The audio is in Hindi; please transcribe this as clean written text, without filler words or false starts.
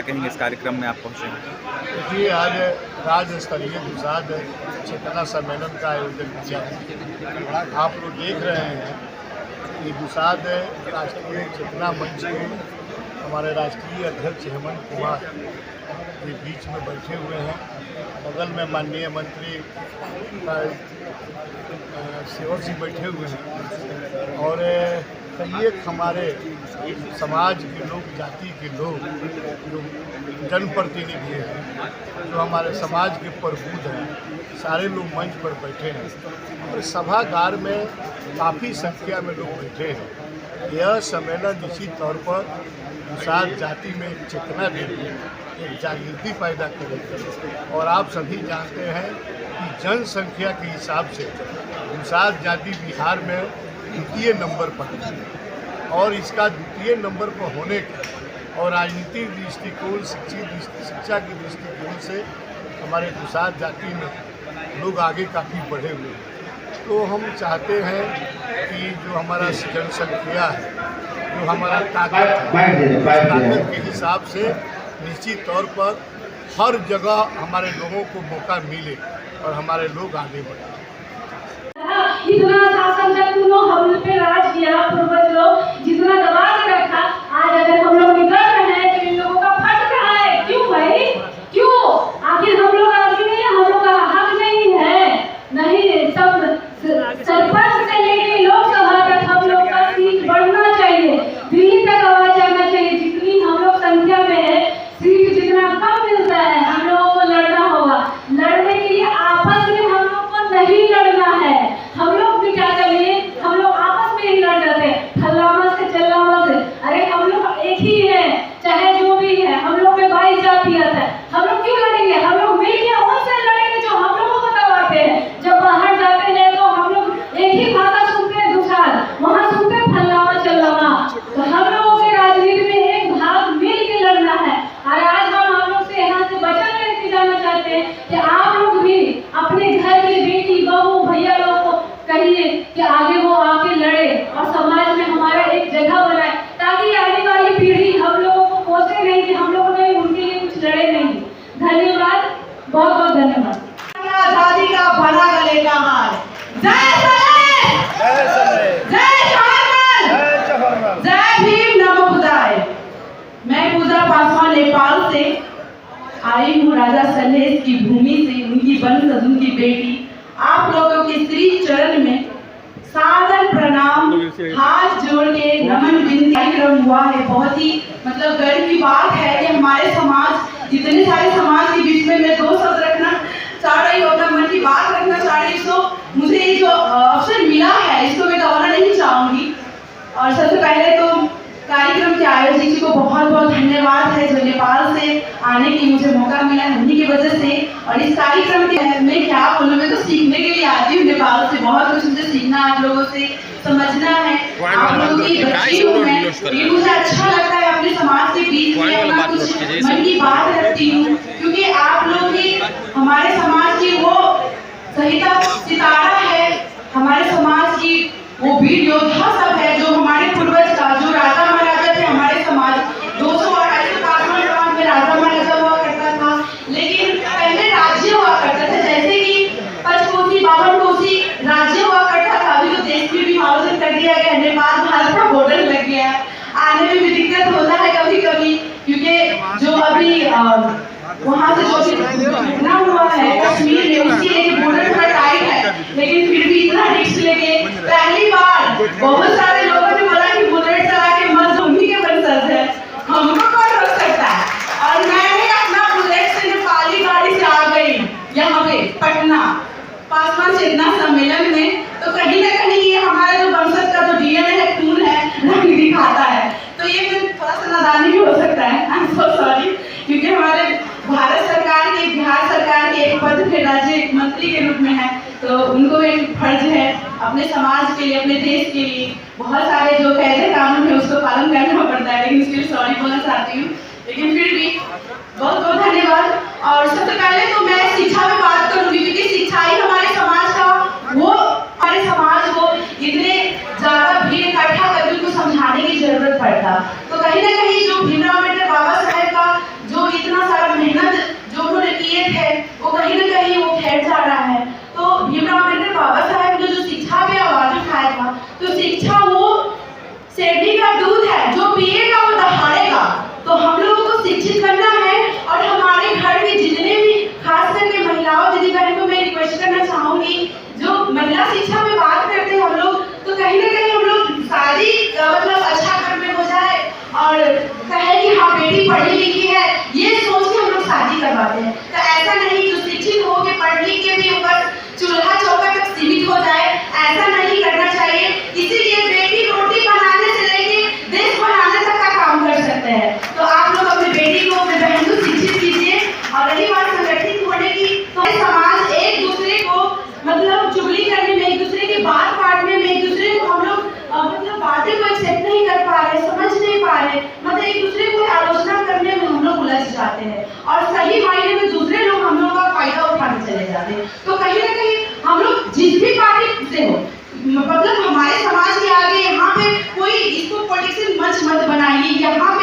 क्या कहेंगे इस कार्यक्रम में आप पहुँचे हैं? देखिए, आज राज्य स्तरीय दुसाध चेतना सम्मेलन का आयोजन किया है। आप लोग देख रहे हैं कि दुसाध राष्ट्रीय चेतना मंच के हमारे राष्ट्रीय अध्यक्ष हेमंत कुमार के बीच में बैठे हुए हैं। बगल में माननीय मंत्री सेवक जी बैठे हुए हैं और कई एक हमारे समाज के लोग, जाति के लोग, जो जनप्रतिनिधि हैं, जो हमारे समाज के प्रबुद्ध हैं, सारे लोग मंच पर बैठे हैं और सभागार में काफ़ी संख्या में लोग बैठे हैं। यह सम्मेलन निश्चित तौर पर दुसाध जाति में एक चेतना देगी, एक जागृति पैदा करेगी। और आप सभी जानते हैं कि जनसंख्या के हिसाब से दुसाध जाति बिहार में द्वितीय नंबर पर है और इसका द्वितीय नंबर पर होने का और राजनीतिक दृष्टिकोण, शिक्षा के दृष्टिकोण से हमारे दुसाध जाति में लोग आगे काफ़ी बढ़े हुए हैं। तो हम चाहते हैं कि जो हमारा जनसंख्या है, जो हमारा ताकत है, ताकत के हिसाब से निश्चित तौर पर हर जगह हमारे लोगों को मौका मिले और हमारे लोग आगे बढ़े। इतना शासन जब हम पे राज किया, पूर्वज लोग जितना दबा के रखा, आज अगर हम लोग निकल रहे हैं तो इन लोगों का फट रहा है। क्यों भाई, क्यों? आखिर हम लोग आगे नहीं, हम लोग का हक नहीं है? नहीं, सब सरपंच से लेके लोकसभा तक हम लोग का सीट बढ़ना चाहिए, दिल्ली तक आवाज जाना चाहिए। जितनी हम लोग संख्या में है, सीट जितना कम मिलता है, हम लोगों को लड़ना होगा। लड़ने के लिए आपस में हम लोग को नहीं लड़ना है। हम लोग भी क्या करिए, हम लोग आपस में ही लड़ जाते हैं, ठल्लामा से चल्लामा से। अरे हम लोग एक ही है, चाहे जो भी है, हम लोग में भाई जातियत है। हम लोग क्यों लड़ेंगे? हम लोग मिलके उनसे लड़ेंगे जो हम लोगों को दबाते हैं। जब बाहर जाते हैं तो हम लोग एक ही भाषा सुनते हैं, दुसाध, वहाँ सुनते हैं ठल्लामा चल्लामा। तो हम लोगों के राजनीति में एक भाग मिल के लड़ना है। और आज हम आप लोग से यहाँ से वचन लेके जाना चाहते हैं कि आप लोग भी अपने घर की बेटी, बहू, भैया लोग को कहिए कि आगे वो आके लड़े और समाज में हमारा एक जगह बनाए, ताकि आने वाली पीढ़ी हम लोगों को कोसे नहीं कि हम लोगों ने उनके लिए कुछ लड़े नहीं। धन्यवाद, बहुत बहुत धन्यवाद। आजादी का बना गले का हार। जय सलेम, जय सलेम, जय जवाहरलाल, जय भीम, नमो बुद्धाय। मैं पूजा पासवान नेपाल से आई हूँ, राजा सलहेश की भूमि से, उनकी वंशज, उनकी बेटी। आप लोगों के श्री चरण में सादर प्रणाम, हाथ जोड़ के नमन विनती कार्यक्रम हुआ है। बहुत ही मतलब गर्व की बात है कि हमारे समाज, जितने सारे समाज के बीच में मैं दो शब्द रखना चाह रही हूँ, अपना मन की बात रखना चाह रही हूँ। तो मुझे ये जो अवसर मिला है, इसको मैं गंवाना नहीं चाहूँगी। और सबसे पहले तो कार्यक्रम के आयोजक जी को बहुत बहुत धन्यवाद है, जो नेपाल से आने की मुझे मौका मिला उन्हीं की वजह से। और इस कार्यक्रम के मैं क्या बोलूँ, मैं तो सीखने के लिए आती हूँ नेपाल से। बहुत कुछ मुझे सीखना, आप लोगों से समझना है। आप लोगों की बच्ची हूँ मैं, ये मुझे अच्छा लगता है अपने समाज के बीच में अपना कुछ मन की बात रखती हूँ, क्योंकि आप लोग ही हमारे समाज की वो सहिता सितारा है, हमारे समाज की वो वीर योद्धा सब है, जो हमारे पूर्वज का, जो राजा महाराजा थे हमारे समाज, 200-250 में राजा महाराजा हुआ करता था। लेकिन पहले राज्य हुआ करता था, जैसे कि 55 52 राज्य हुआ करता था। अभी तो देश में भी विभाजन कर दिया गया, नेपाल भारत का बॉर्डर लग गया है। आने में भी दिक्कत होता है कभी कभी, क्योंकि जो अभी वहाँ से जो घटना हुआ है कश्मीर में, उसके लिए बॉर्डर थोड़ा टाइट है। लेकिन फिर भी इतना रिस्क लेके पहली बार बहुत सारे लोगों ने बोला कि बुलेट चला के मत, उन्हीं के वंशज है, हमको कौन रोक सकता है। और मैंने अपना बुलेट से नेपाली गाड़ी से आ गई यहाँ पे पटना पासवान चेतना सम्मेलन में। तो कहीं ना कहीं ये हमारा जो वंशज का जो डीएनए है, खून है, रंग दिखाता है। तो ये फिर थोड़ा सा नादानी भी हो सकता है, आई एम सो सॉरी, क्योंकि हमारे भारत सरकार के, बिहार सरकार के एक पद पे राज्य मंत्री के रूप में है, तो उनको एक फर्ज है अपने समाज के लिए, अपने देश के लिए बहुत सारे जो कायदे कानून है उसको पालन करना पड़ता है। लेकिन इसके लिए सॉरी बोलना चाहती हूँ, लेकिन फिर भी बहुत बहुत धन्यवाद। और सबसे पहले तो मैं शिक्षा में बात करूँगी, क्योंकि शिक्षा ही हमारे समाज का, वो हमारे समाज को इतने ज़्यादा भीड़ इकट्ठा करके उनको समझाने की जरूरत पड़ता। तो कहीं ना कहीं जो भीमराव अम्बेडकर बाबा साहेब का जो हक